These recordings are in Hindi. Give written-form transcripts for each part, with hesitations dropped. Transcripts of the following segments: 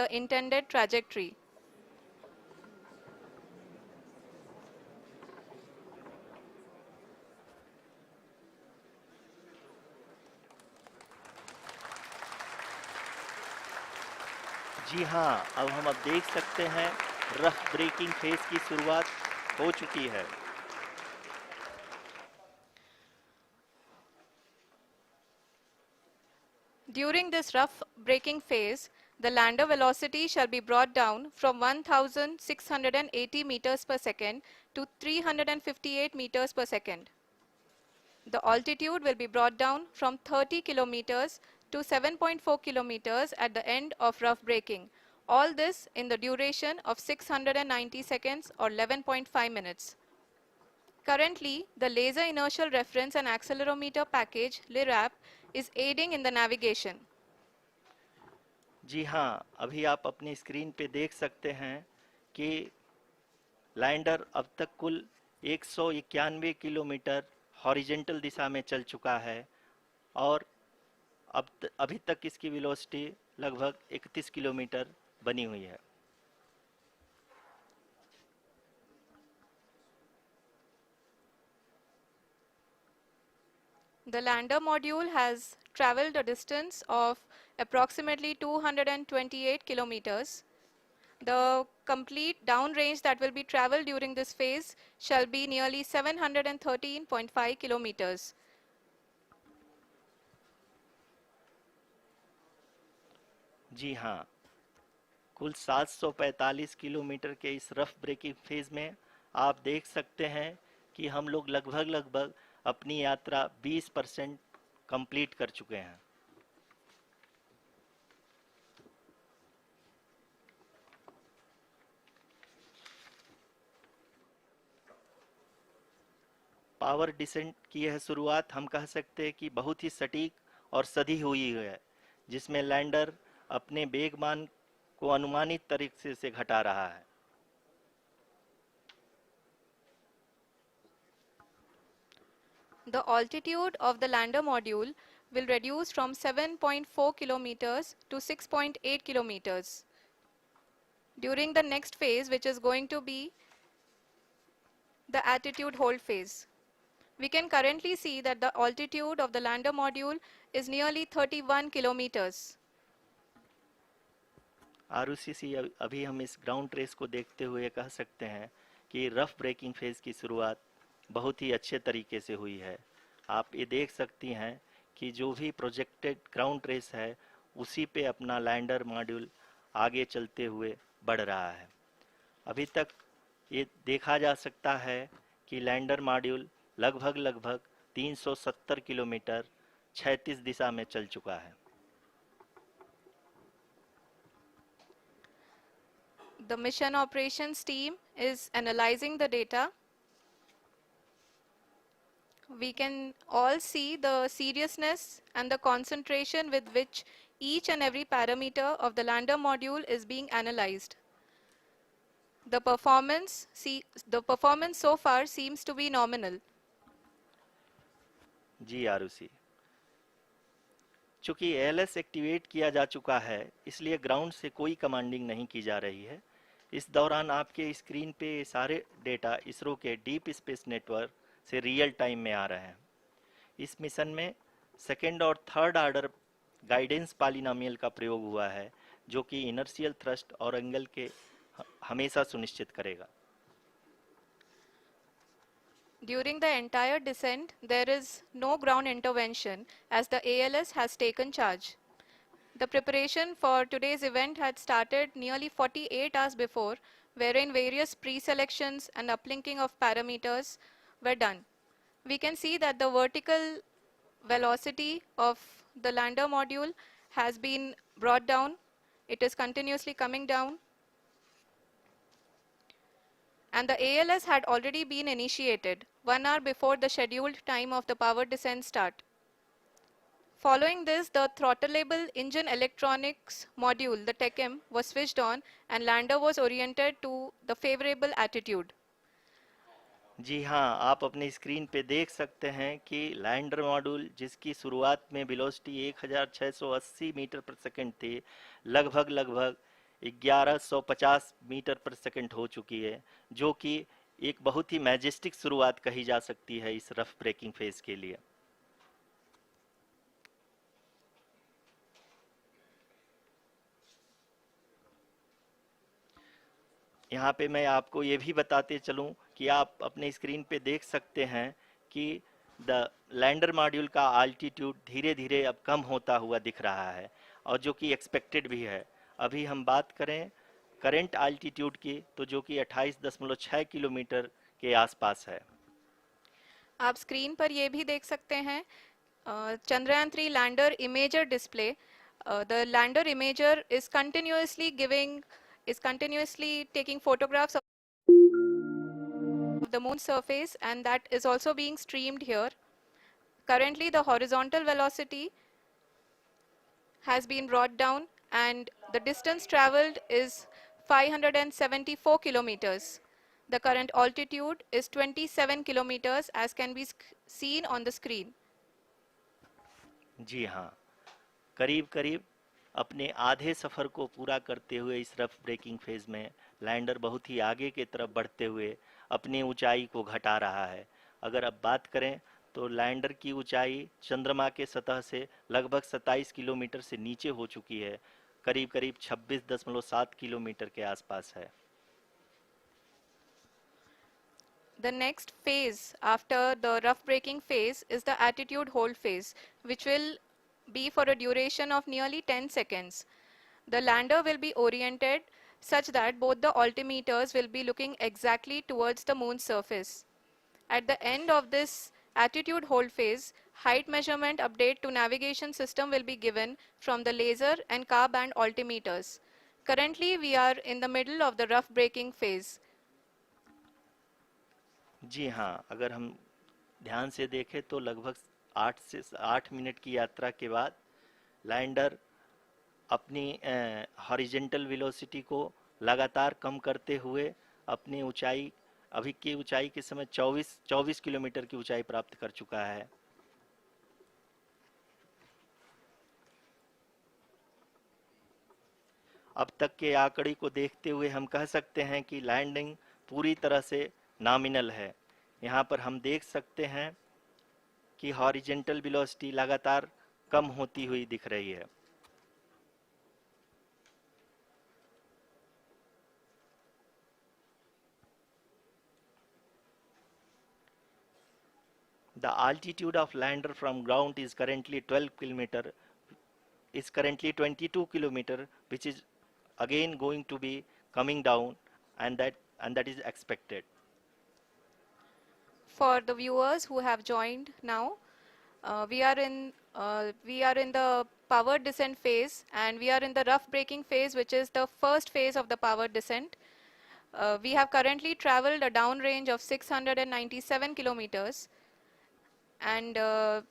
the intended trajectory. जी हाँ, अब देख सकते हैं रफ ब्रेकिंग फेज की शुरुआत हो चुकी है। During this rough braking phase, the lander velocity shall be brought down from 1680 meters per second to 358 meters per second. The altitude will be brought down from 30 kilometers to 7.4 kilometers at the end of rough braking. All this in the duration of 690 seconds or 11.5 minutes. Currently, the Laser Inertial Reference and Accelerometer package (LIRAP) is aiding in the navigation. जी हाँ, अभी आप अपनी स्क्रीन पे देख सकते हैं कि लैंडर अब तक कुल 191 किलोमीटर हॉरिजेंटल दिशा में चल चुका है और अभी तक इसकी वेलोसिटी लगभग 31 किलोमीटर बनी हुई है। The lander module has traveled a distance of approximately 228 kilometers. The complete downrange that will be traveled during this phase shall be nearly 713.5 kilometers. जी हाँ, कुल 745 किलोमीटर के इस रफ ब्रेकिंग फेज में आप देख सकते हैं कि हम लोग लगभग अपनी यात्रा 20% कंप्लीट कर चुके हैं। पावर डिसेंट की यह शुरुआत हम कह सकते हैं कि बहुत ही सटीक और सधी हुई है, जिसमें लैंडर अपने वेगमान को अनुमानित तरीके से घटा रहा है। The altitude of the lander module will reduce from 7.4 kilometers to 6.8 kilometers. During the next phase, which is going to be the attitude hold phase. We can currently see that the altitude of the lander module is nearly 31 kilometers. Arushi, अभी हम इस ग्राउंड ट्रेस को देखते हुए कह सकते हैं कि रफ ब्रेकिंग फेज की शुरुआत बहुत ही अच्छे तरीके से हुई है। आप ये देख सकती हैं कि जो भी प्रोजेक्टेड ग्राउंड ट्रेस है उसी पे अपना लैंडर मॉड्यूल आगे चलते हुए बढ़ रहा है। अभी तक ये देखा जा सकता है कि लैंडर मॉड्यूल लगभग 370 किलोमीटर क्षैतिज दिशा में चल चुका है। The mission operations team is analyzing the data. We can all see the seriousness and the concentration with which each and every parameter of the lander module is being analyzed. The performance so far seems to be nominal. जी आरुषि, चूंकि एएलएस एक्टिवेट किया जा चुका है इसलिए ग्राउंड से कोई कमांडिंग नहीं की जा रही है। इस दौरान आपके स्क्रीन पे सारे डेटा इसरो के डीप स्पेस नेटवर्क से रियल टाइम में आ रहे हैं। इस मिशन में सेकेंड और थर्ड ऑर्डर गाइडेंस पॉलिनोमियल का प्रयोग हुआ है, जो कि इनर्शियल थ्रस्ट और एंगल के हमेशा सुनिश्चित करेगा। During the entire descent, there is no ground intervention as the ALS has taken charge. The preparation for today's event had started nearly 48 hours before, wherein various pre-selections and uplinking of parameters were done. We can see that the vertical velocity of the lander module has been brought down. It is continuously coming down. And the ALS had already been initiated 1 hour before the scheduled time of the power descent start. Following this, the throttleable engine electronics module, the TECM, was switched on and lander was oriented to the favorable attitude. जी हाँ, आप अपनी स्क्रीन पे देख सकते हैं कि लैंडर मॉड्यूल जिसकी शुरुआत में वेलोसिटी 1680 मीटर पर सेकंड थी, लगभग 1150 मीटर पर सेकंड हो चुकी है, जो कि एक बहुत ही मैजेस्टिक शुरुआत कही जा सकती है इस रफ ब्रेकिंग फेज के लिए। यहाँ पे मैं आपको ये भी बताते चलूं कि आप अपने स्क्रीन पे देख सकते हैं कि द लैंडर मॉड्यूल का आल्टीट्यूड धीरे धीरे अब कम होता हुआ दिख रहा है, और जो कि एक्सपेक्टेड भी है। अभी हम बात करें करंट आल्टीट्यूड की, तो जो कि 28.6 किलोमीटर के आसपास है। आप स्क्रीन पर ये भी देख सकते हैं Chandrayaan 3 lander imager display. The lander imager is continuously taking photographs of the moon surface, and that is also being streamed here. Currently the horizontal velocity has been brought down and the distance traveled is 574 kilometers. The current altitude is 27 kilometers as can be seen on the screen. जी हाँ, करीब करीब अपने आधे सफ़र को पूरा करते हुए इस रफ ब्रेकिंग फेज में लैंडर बहुत ही आगे की तरफ बढ़ते हुए अपनी ऊंचाई को घटा रहा है। अगर अब बात करें तो लैंडर की ऊंचाई चंद्रमा के सतह से लगभग 27 किलोमीटर से नीचे हो चुकी है, करीब करीब 26.7 किलोमीटर के आसपास है। The next phase after the rough braking phase is the attitude hold phase, which will be for a duration of nearly 10 seconds. The lander will be oriented such that both the altimeters will be looking exactly towards the moon's surface. At the end of this attitude hold phase, height measurement update to navigation system will be given from the laser and car band altimeters. Currently, we are in the middle of the rough braking phase. जी हाँ, अगर हम ध्यान से देखें तो लगभग 8 मिनट की यात्रा के बाद लैंडर अपनी हॉरिजेंटल वेलोसिटी को लगातार कम करते हुए अपनी ऊंचाई, अभी की ऊंचाई के समय 24 किलोमीटर की ऊंचाई प्राप्त कर चुका है। अब तक के आंकड़े को देखते हुए हम कह सकते हैं कि लैंडिंग पूरी तरह से नॉमिनल है। यहाँ पर हम देख सकते हैं कि हॉरिजेंटल वेलोसिटी लगातार कम होती हुई दिख रही है। The altitude of lander from ground is currently 22 kilometer, which is again going to be coming down, and that is expected. For the viewers who have joined now, we are in the powered descent phase, and we are in the rough braking phase, which is the first phase of the powered descent. We have currently traveled a downrange of 697 kilometers, and the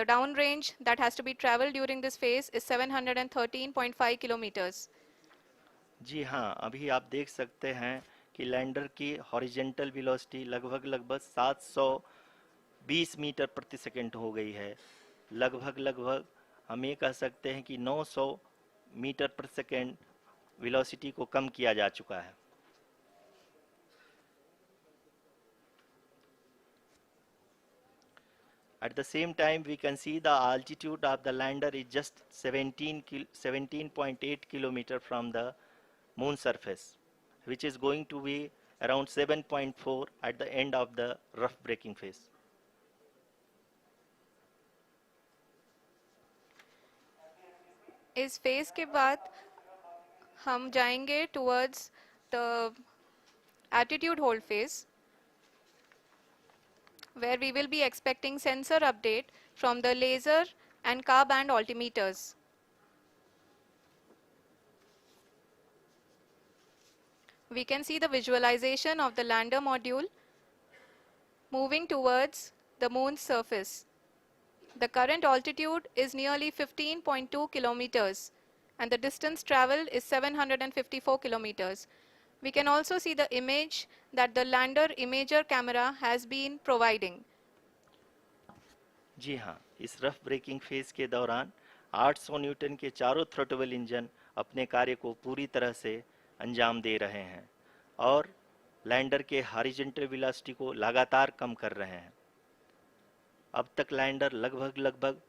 downrange that has to be traveled during this phase is 713.5 kilometers. जी हाँ, अभी आप देख सकते हैं कि लैंडर की हॉरिजेंटल वेलोसिटी लगभग 720 मीटर प्रति सेकंड हो गई है। लगभग हम ये कह सकते हैं कि 900 मीटर प्रति सेकंड वेलोसिटी को कम किया जा चुका है। At the same time, we can see the altitude of the lander is just 17.8 kilometer from the moon surface, which is going to be around 7.4 at the end of the rough braking phase. इस फेज के बाद हम जाएंगे towards the attitude hold phase, where we will be expecting sensor update from the laser and car band altimeters. We can see the visualization of the lander module moving towards the moon's surface. The current altitude is nearly 15.2 kilometers, and the distance traveled is 754 kilometers. We can also see the image that the lander imager camera has been providing. जी हाँ, इस रफ ब्रेकिंग फेज के दौरान 800 न्यूटन के चारों थ्रोटल इंजन अपने कार्य को पूरी तरह से अंजाम दे रहे हैं और लैंडर के हॉरिजॉन्टल वेलोसिटी को लगातार कम कर रहे हैं। अब तक लैंडर लगभग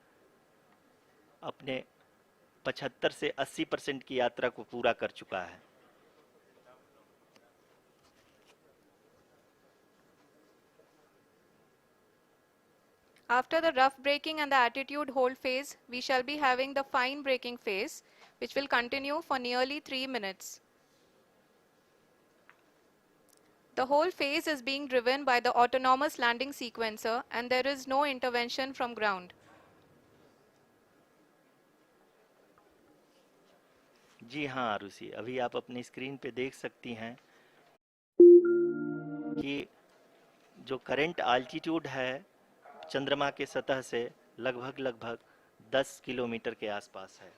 अपने 75 से 80% की यात्रा को पूरा कर चुका है। After the rough braking and the attitude hold phase, we shall be having the fine braking phase, which will continue for nearly 3 minutes. The whole phase is being driven by the autonomous landing sequencer and there is no intervention from ground. जी हाँ आरुषि, अभी आप अपनी स्क्रीन पे देख सकती हैं कि जो करंट आल्टीट्यूड है चंद्रमा के सतह से लगभग 10 किलोमीटर के आसपास है।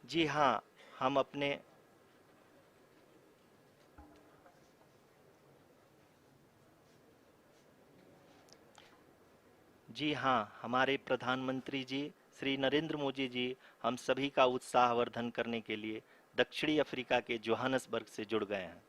जी हाँ, हम अपने जी हाँ, हमारे प्रधानमंत्री जी श्री नरेंद्र मोदी जी हम सभी का उत्साहवर्धन करने के लिए दक्षिणी अफ्रीका के जोहानसबर्ग से जुड़ गए हैं।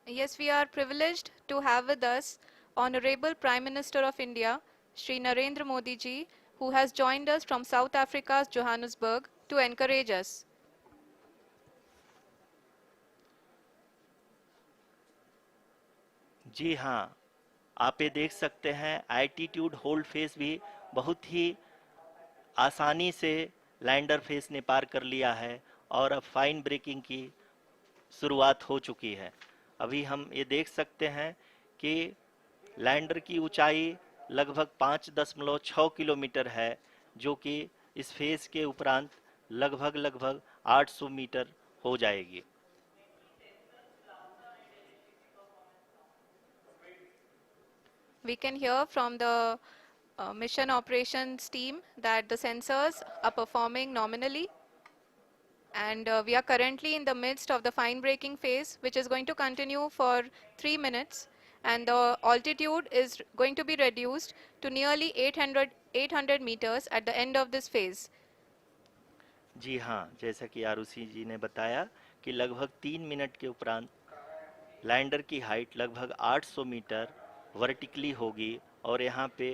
Yes, we are privileged to have with us Honorable Prime Minister of India, Shri Narendra Modi ji, who has joined us from South Africa's Johannesburg to encourage us. जी हाँ, आप ये देख सकते हैं एल्टीट्यूड होल्ड फेस भी बहुत ही आसानी से लैंडर फेस ने पार कर लिया है और अब फाइन ब्रेकिंग की शुरुआत हो चुकी है। अभी हम ये देख सकते हैं कि लैंडर की ऊंचाई लगभग 5.6 किलोमीटर है, जो कि इस फेज के उपरांत लगभग 800 मीटर हो जाएगी। We can hear from the mission operations team that the sensors are performing nominally. And we are currently in the midst of the fine braking phase, which is going to continue for 3 minutes. And the altitude is going to be reduced to nearly 800 meters at the end of this phase. जी हाँ, जैसा कि आरुषि जी ने बताया कि लगभग 3 मिनट के उपरांत लैंडर की हाइट लगभग 800 मीटर वर्टिकली होगी और यहाँ पे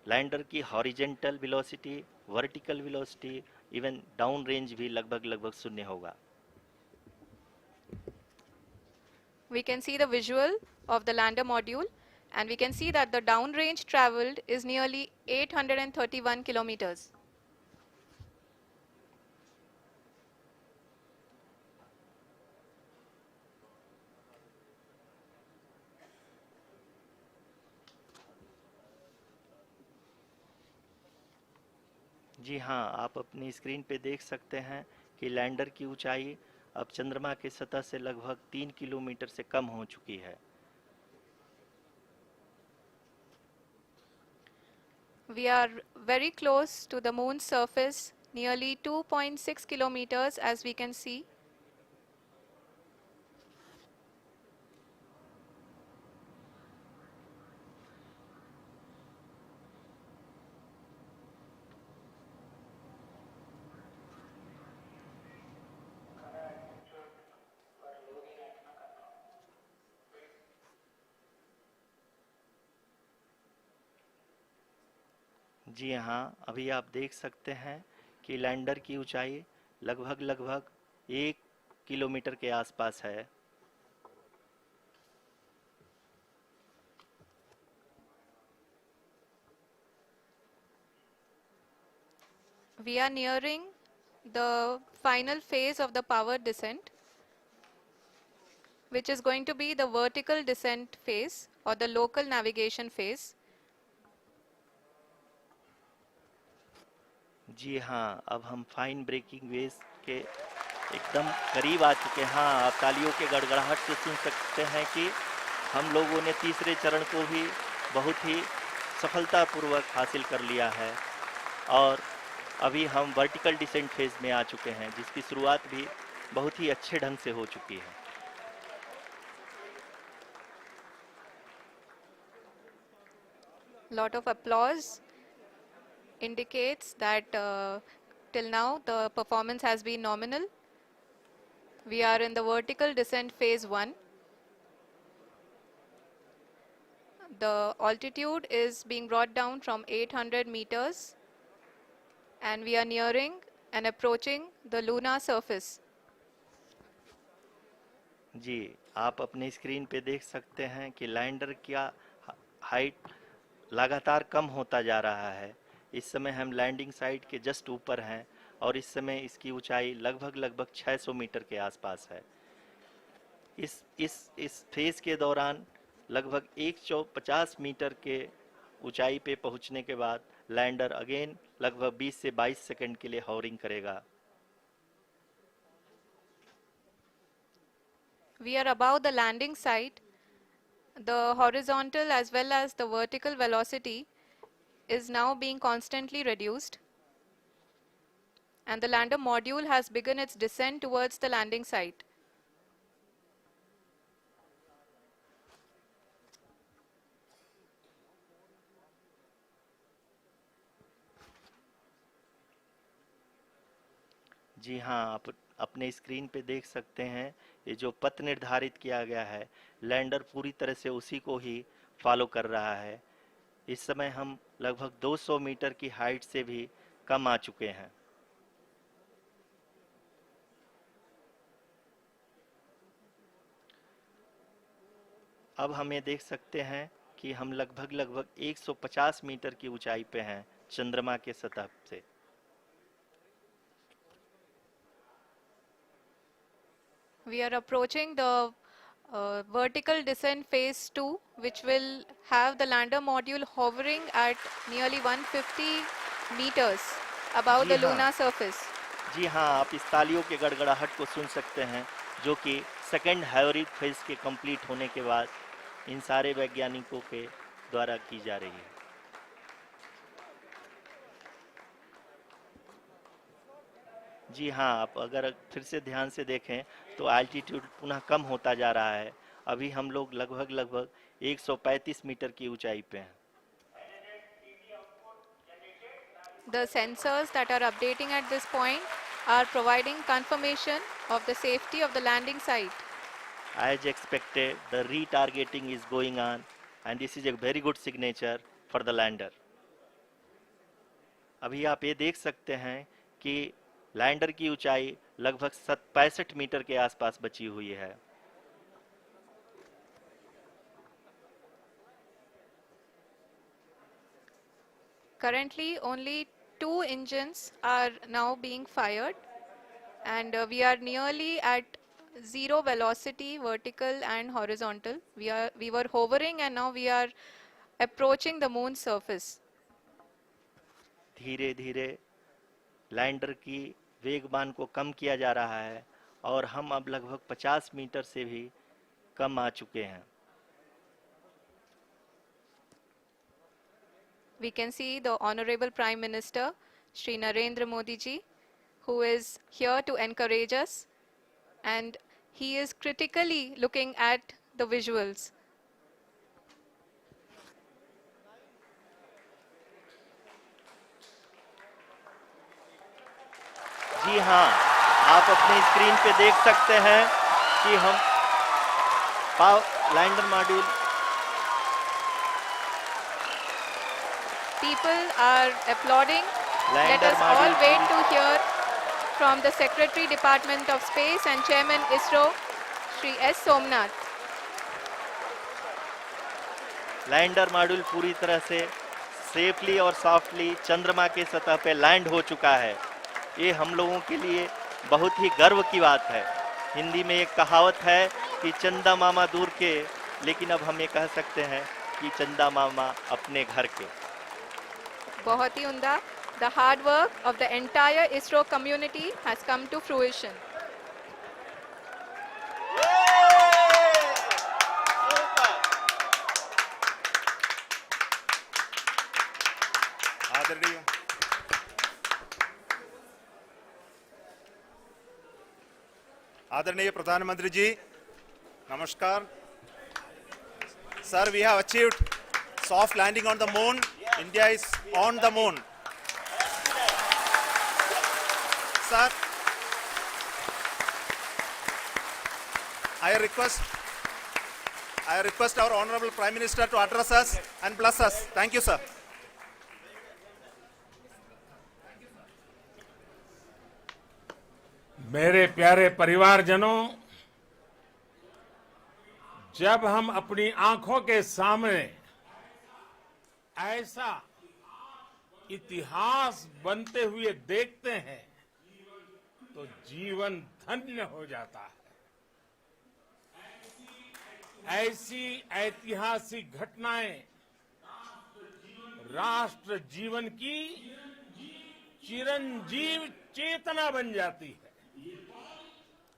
लैंडर की horizontal velocity, vertical velocity, even down range भी लगभग शून्य होगा। We can see the visual of the lander module and we can see that the down range traveled is nearly 831 kilometers. जी हाँ, आप अपनी स्क्रीन पे देख सकते हैं कि लैंडर की ऊंचाई अब चंद्रमा के सतह से लगभग 3 किलोमीटर से कम हो चुकी है। We are very close to the moon's surface, nearly 2.6 kilometers as we can see. जी हाँ, अभी आप देख सकते हैं कि लैंडर की ऊंचाई लगभग 1 किलोमीटर के आसपास है। We are nearing the final phase of the power descent, which is going to be the vertical descent phase or the local navigation phase. जी हाँ, अब हम फाइन ब्रेकिंग वेव के एकदम करीब आ चुके हैं। हाँ, आप तालियों के गड़गड़ाहट से सुन सकते हैं कि हम लोगों ने तीसरे चरण को भी बहुत ही सफलतापूर्वक हासिल कर लिया है और अभी हम वर्टिकल डिसेंट फेज में आ चुके हैं, जिसकी शुरुआत भी बहुत ही अच्छे ढंग से हो चुकी है। Lot of applause indicates that till now the performance has been nominal. We are in the vertical descent phase 1. The altitude is being brought down from 800 meters and we are nearing and approaching the lunar surface. जी, आप अपने स्क्रीन पे देख सकते हैं कि लैंडर का हाइट लगातार कम होता जा रहा है। इस समय हम लैंडिंग साइट के जस्ट ऊपर हैं और इस समय इसकी ऊंचाई लगभग 600 मीटर के आसपास है। इस फेज के दौरान लगभग 150 मीटर के ऊंचाई पे पहुंचने के बाद लैंडर अगेन लगभग 20 से 22 सेकंड के लिए हॉवरिंग करेगा। We are above the landing site. The horizontal as well as the vertical velocity is now being constantly reduced. And the lander module has begun its descent towards the landing site. जी हाँ, आप अपने स्क्रीन पे देख सकते हैं, ये जो पथ निर्धारित किया गया है, लैंडर पूरी तरह से उसी को ही फॉलो कर रहा है। इस समय हम लगभग 200 मीटर की हाइट से भी कम आ चुके हैं। अब हम ये देख सकते हैं कि हम लगभग 150 मीटर की ऊंचाई पे हैं चंद्रमा के सतह से। We are approaching the vertical descent phase 2, which will have the lander module hovering at nearly 150 meters above ji the हाँ, lunar surface. जी हाँ, आप इस तालियों के गड़गड़ाहट को सुन सकते हैं, जो कि सेकंड हैवरिक फेज के कंप्लीट होने के बाद इन सारे वैज्ञानिकों के द्वारा की जा रही है। जी हाँ, आप अगर फिर से ध्यान से देखें तो एल्टीट्यूड पुनः कम होता जा रहा है। अभी हम लोग लगभग 135 मीटर की ऊंचाई पे हैं। The sensors that are updating at this point are providing confirmation of the safety of the landing site. As expected, the retargeting is going on and this is a very good signature for the lander. अभी आप ये देख सकते हैं कि लैंडर की ऊंचाई लगभग 65 मीटर के आसपास बची हुई है। Currently, only 2 engines are now being fired, and we are nearly at zero velocity, vertical and horizontal. We were hovering, and now we are approaching the moon's surface. धीरे धीरे लैंडर की वेगमान को कम किया जा रहा है और हम अब लगभग 50 मीटर से भी कम आ चुके हैं। We can see the Honorable Prime Minister, Shri Narendra Modi ji, who is here to encourage us, and he is critically looking at the visuals. जी हाँ, आप अपने स्क्रीन पे देख सकते हैं कि हम lander module People are applauding. Let lander us all module wait to hear from the Secretary Department of Space and Chairman ISRO, Shri S. Somnath. Lander module पूरी तरह से सेफली और सॉफ्टली चंद्रमा के सतह पे लैंड हो चुका है। ये हम लोगों के लिए बहुत ही गर्व की बात है। हिंदी में एक कहावत है कि चंदा मामा दूर के, लेकिन अब हम ये कह सकते हैं कि चंदा मामा अपने घर के। बहुत ही उम्दा. The hard work of the entire ISRO community has come to fruition. आदरणीय आदरणीय प्रधानमंत्री जी, नमस्कार. Sir, we have achieved soft landing on the moon. India is on the moon. Sir, I request our Honorable Prime Minister to address us and bless us. Thank you, sir. मेरे प्यारे परिवारजनों, जब हम अपनी आंखों के सामने ऐसा इतिहास बनते हुए देखते हैं तो जीवन धन्य हो जाता है. ऐसी ऐतिहासिक घटनाएं राष्ट्र जीवन की चिरंजीव चेतना बन जाती है.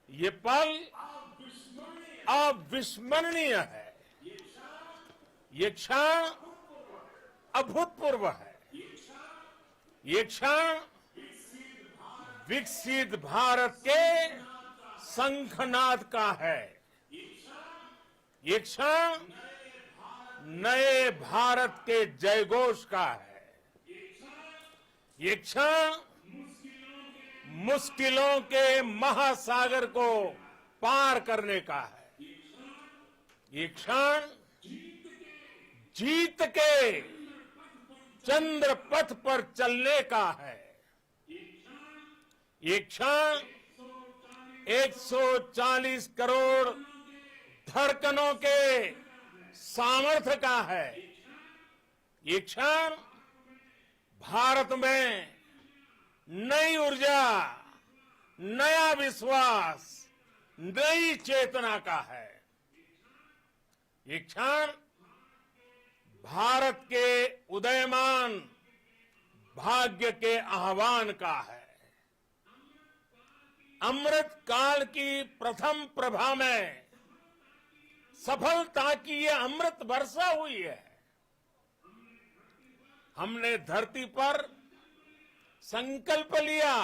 ये पल अविस्मरणीय है. ये क्षण अभूतपूर्व है. ये क्षण विकसित भारत के शंखनाद का है. ये क्षण नए भारत के जयघोष का है. ये क्षण मुश्किलों के महासागर को पार करने का है. ये क्षण जीत के चंद्र पथ पर चलने का है. ये क्षण 140 करोड़ धड़कनों के सामर्थ्य का है. ये क्षण भारत में नई ऊर्जा, नया विश्वास, नई चेतना का है. ये क्षण भारत के उदयमान भाग्य के आह्वान का है. अमृत काल की प्रथम प्रभा में सफलता की ये अमृत वर्षा हुई है. हमने धरती पर संकल्प लिया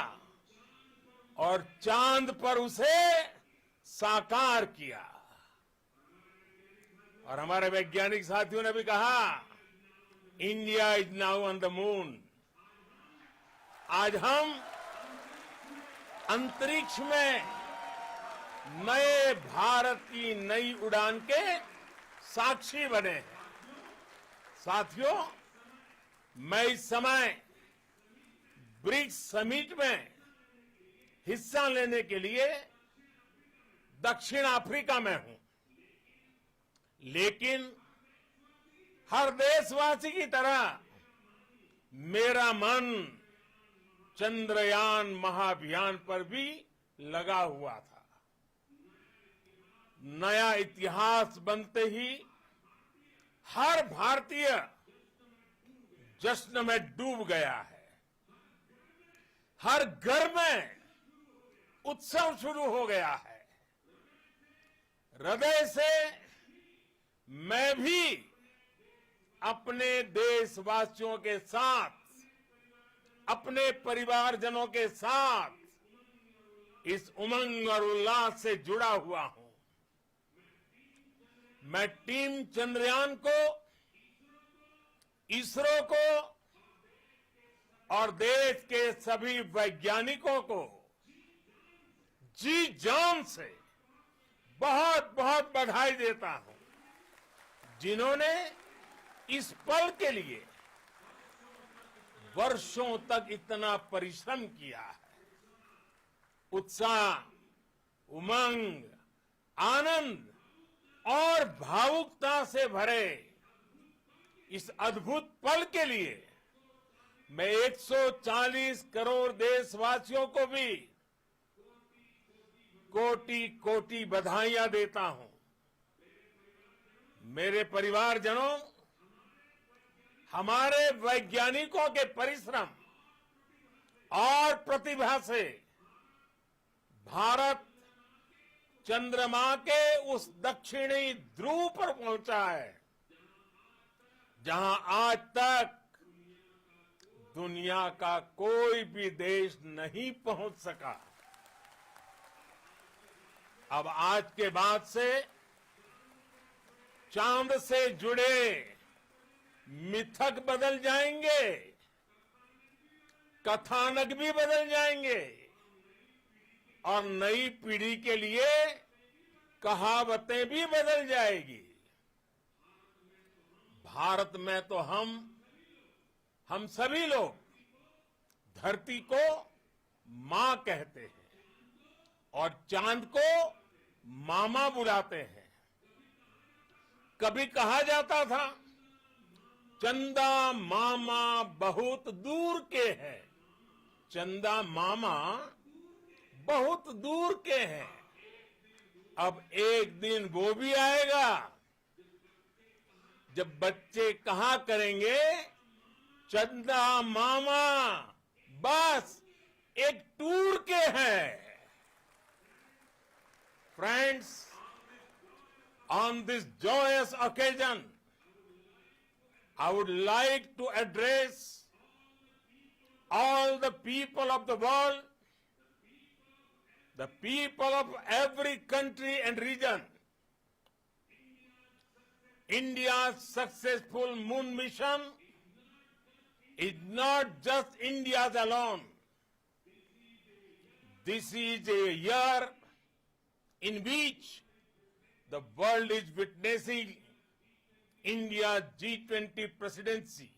और चांद पर उसे साकार किया. और हमारे वैज्ञानिक साथियों ने भी कहा, India is now on the moon. आज हम अंतरिक्ष में नए भारत की नई उड़ान के साक्षी बने हैं. साथियों, मैं इस समय ब्रिक्स समिट में हिस्सा लेने के लिए दक्षिण अफ्रीका में हूं. लेकिन हर देशवासी की तरह मेरा मन चंद्रयान महाअभियान पर भी लगा हुआ था. नया इतिहास बनते ही हर भारतीय जश्न में डूब गया है. हर घर में उत्सव शुरू हो गया है. हृदय से मैं भी अपने देशवासियों के साथ, अपने परिवारजनों के साथ इस उमंग और उल्लास से जुड़ा हुआ हूं. मैं टीम चंद्रयान को, इसरो को और देश के सभी वैज्ञानिकों को जी जान से बहुत बहुत बधाई देता हूं, जिन्होंने इस पल के लिए वर्षों तक इतना परिश्रम किया है. उत्साह, उमंग, आनंद और भावुकता से भरे इस अद्भुत पल के लिए मैं 140 करोड़ देशवासियों को भी कोटि कोटि बधाइयां देता हूं. मेरे परिवारजनों, हमारे वैज्ञानिकों के परिश्रम और प्रतिभा से भारत चंद्रमा के उस दक्षिणी ध्रुव पर पहुंचा है, जहां आज तक दुनिया का कोई भी देश नहीं पहुंच सका. अब आज के बाद से चांद से जुड़े मिथक बदल जाएंगे, कथानक भी बदल जाएंगे और नई पीढ़ी के लिए कहावतें भी बदल जाएगी। भारत में तो हम सभी लोग धरती को मां कहते हैं और चांद को मामा बुलाते हैं। कभी कहा जाता था चंदा मामा बहुत दूर के हैं, चंदा मामा बहुत दूर के हैं। अब एक दिन वो भी आएगा जब बच्चे कहा करेंगे चंदा मामा बस एक टूर के हैं। Friends, on this joyous occasion, I would like to address all the people of the world, the people of every country and region. India's successful moon mission is not just India's alone. This is a year in which the world is witnessing India's G20 presidency.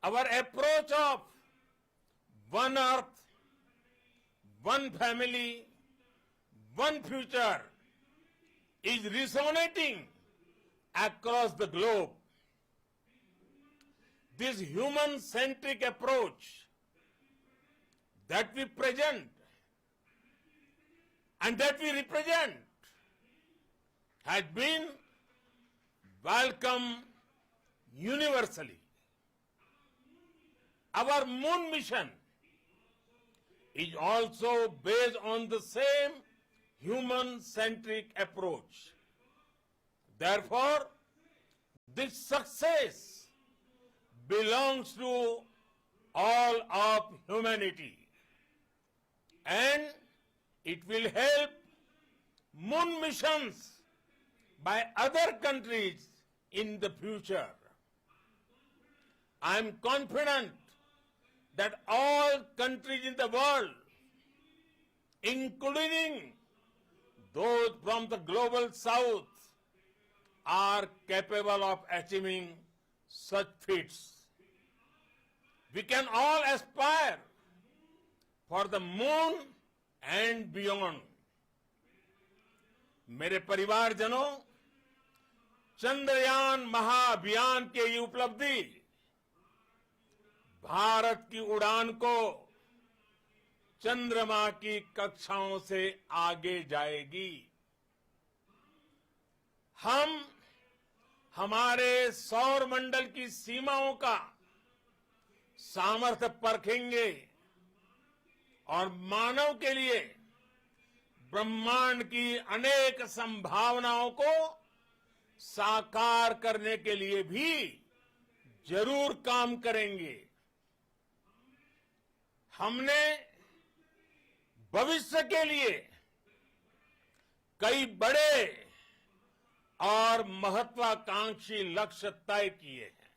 Our approach of one earth, one family, one future is resonating across the globe. This human-centric approach that we present and that we represent has been welcomed universally. Our moon mission is also based on the same human-centric approach. Therefore, this success belongs to all of humanity, and it will help moon missions by other countries in the future. I am confident that all countries in the world, including those from the global south, are capable of achieving such feats. We can all aspire for the moon and beyond. मेरे परिवारजनों, चंद्रयान महाअभियान की ये उपलब्धि भारत की उड़ान को चंद्रमा की कक्षाओं से आगे जाएगी। हम हमारे सौर मंडल की सीमाओं का सामर्थ्य परखेंगे और मानव के लिए ब्रह्मांड की अनेक संभावनाओं को साकार करने के लिए भी जरूर काम करेंगे। हमने भविष्य के लिए कई बड़े और महत्वाकांक्षी लक्ष्य तय किए हैं।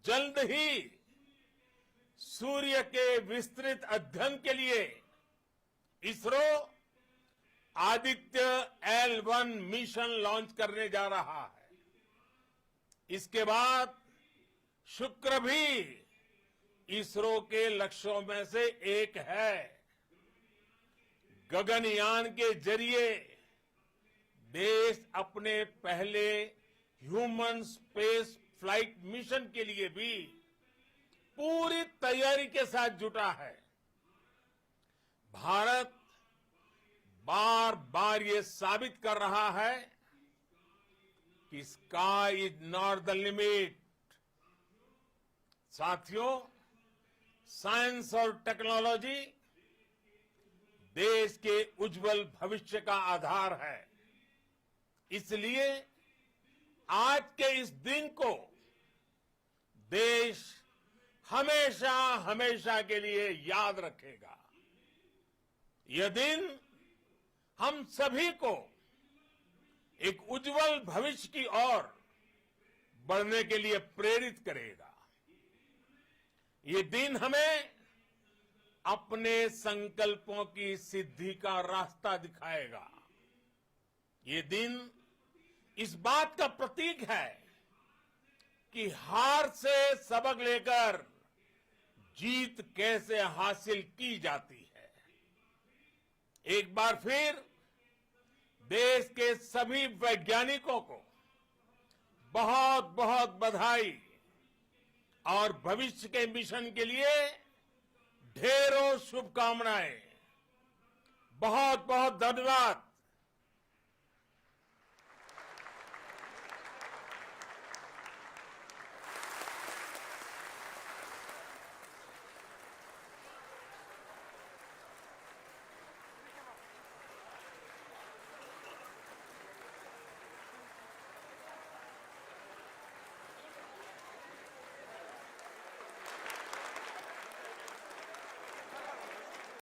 जल्द ही सूर्य के विस्तृत अध्ययन के लिए ISRO Aditya L1 mission launch करने जा रहा है। इसके बाद शुक्र भी इसरो के लक्ष्यों में से एक है। गगनयान के जरिए देश अपने पहले ह्यूमन स्पेस फ्लाइट मिशन के लिए भी पूरी तैयारी के साथ जुटा है। भारत बार बार ये साबित कर रहा है कि sky is not the limit. साथियों, साइंस और टेक्नोलॉजी देश के उज्जवल भविष्य का आधार है। इसलिए आज के इस दिन को देश हमेशा हमेशा के लिए याद रखेगा। यह दिन हम सभी को एक उज्जवल भविष्य की ओर बढ़ने के लिए प्रेरित करेगा। ये दिन हमें अपने संकल्पों की सिद्धि का रास्ता दिखाएगा। ये दिन इस बात का प्रतीक है कि हार से सबक लेकर जीत कैसे हासिल की जाती है। एक बार फिर देश के सभी वैज्ञानिकों को बहुत बहुत बधाई और भविष्य के मिशन के लिए ढेरों शुभकामनाएं। बहुत बहुत धन्यवाद।